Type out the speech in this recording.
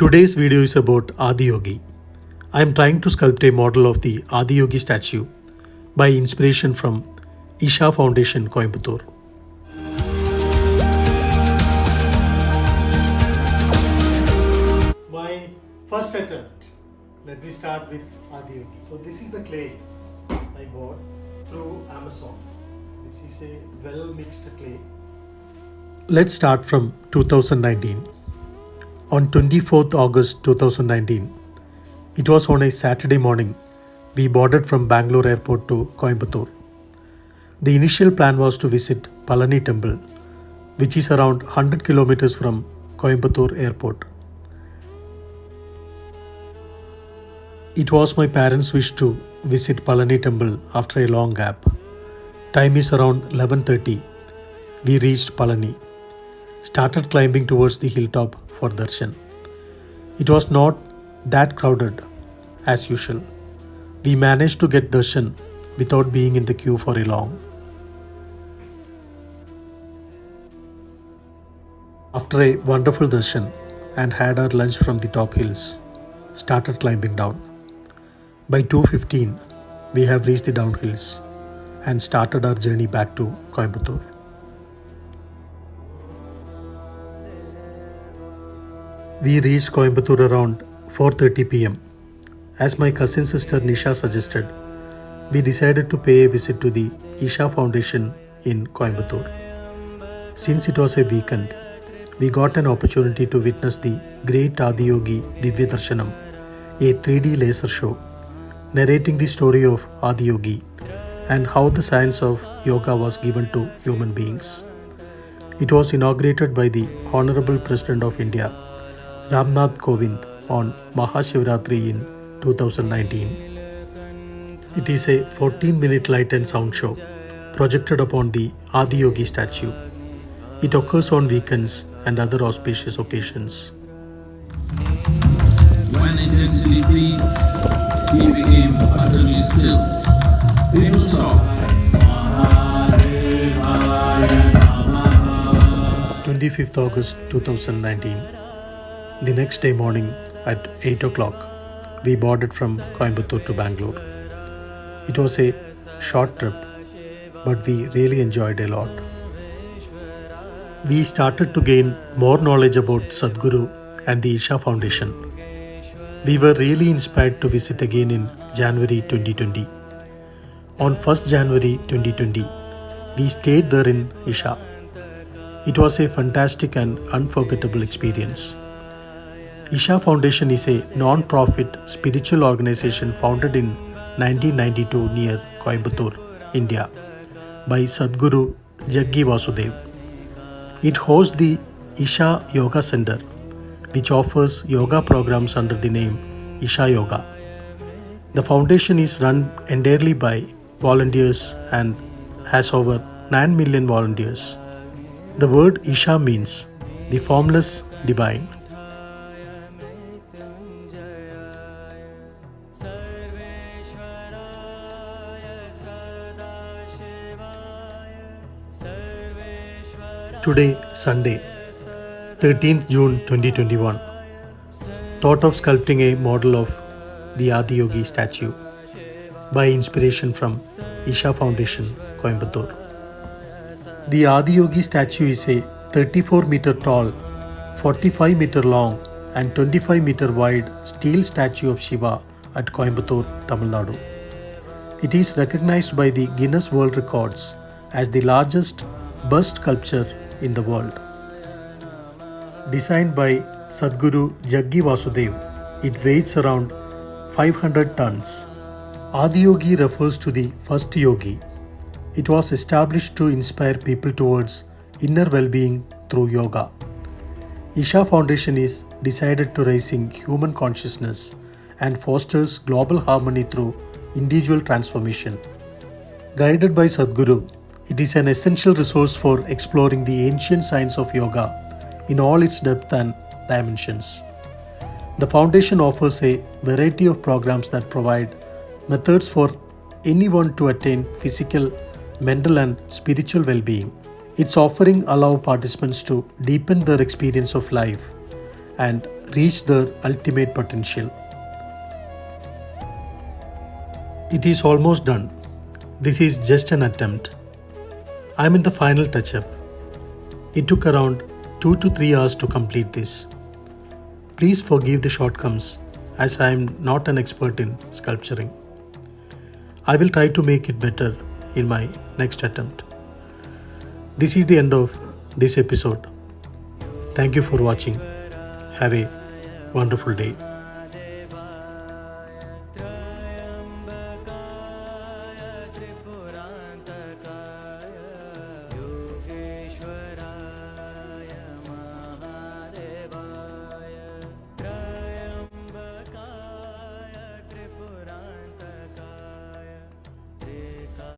Today's video is about Adiyogi. I am trying to sculpt a model of the Adiyogi statue by inspiration from Isha Foundation, Coimbatore. My first attempt. Let me start with Adiyogi. So this is the clay I bought through Amazon. This is a well mixed clay. Let's start from 2019. On 24th August 2019, it was on a Saturday morning, we boarded from Bangalore airport to Coimbatore. The initial plan was to visit Palani temple, which is around 100 kilometers from Coimbatore airport. It was my parents' wish to visit Palani temple after a long gap. Time is around 11:30. We reached Palani. Started climbing towards the hilltop for darshan. It was not that crowded as usual. We managed to get darshan without being in the queue for a long. After a wonderful darshan and had our lunch from the top hills, started climbing down. By 2:15, we have reached the downhills and started our journey back to Coimbatore. We reached Coimbatore around 4:30 pm. As my cousin sister Nisha suggested, we decided to pay a visit to the Isha Foundation in Coimbatore. Since it was a weekend, we got an opportunity to witness the Great Adiyogi Divya Darshanam, a 3D laser show narrating the story of Adiyogi and how the science of yoga was given to human beings. It was inaugurated by the Honorable President of India, Ramnath Kovind, on Mahashivratri in 2019. It is a 14-minute light and sound show projected upon the Adiyogi statue. It occurs on weekends and other auspicious occasions. When intensity peaked, he became utterly still. People saw 25th August 2019. The next day morning at 8 o'clock, we boarded from Coimbatore to Bangalore. It was a short trip, but we really enjoyed a lot. We started to gain more knowledge about Sadhguru and the Isha Foundation. We were really inspired to visit again in January 2020. On 1st January 2020, we stayed there in Isha. It was a fantastic and unforgettable experience. Isha Foundation is a non-profit spiritual organization founded in 1992 near Coimbatore, India, by Sadhguru Jaggi Vasudev. It hosts the Isha Yoga Center, which offers yoga programs under the name Isha Yoga. The foundation is run entirely by volunteers and has over 9 million volunteers. The word Isha means the formless divine. Today, Sunday, 13th June 2021. Thought of sculpting a model of the Adiyogi statue by inspiration from Isha Foundation, Coimbatore. The Adiyogi statue is a 34-meter tall, 45-meter long and 25-meter wide steel statue of Shiva at Coimbatore, Tamil Nadu. It is recognized by the Guinness World Records as the largest bust sculpture in the world. Designed by Sadhguru Jaggi Vasudev, it weighs around 500 tons. Adiyogi refers to the first yogi. It was established to inspire people towards inner well-being through yoga. Isha Foundation is decided to raising human consciousness and fosters global harmony through individual transformation. Guided by Sadhguru, it is an essential resource for exploring the ancient science of yoga in all its depth and dimensions. The foundation offers a variety of programs that provide methods for anyone to attain physical, mental and spiritual well-being. Its offering allow participants to deepen their experience of life and reach their ultimate potential. It is almost done. This is just an attempt. I'm in the final touch-up. It took around 2 to 3 hours to complete this. Please forgive the shortcomings as I am not an expert in sculpturing. I will try to make it better in my next attempt. This is the end of this episode. Thank you for watching. Have a wonderful day.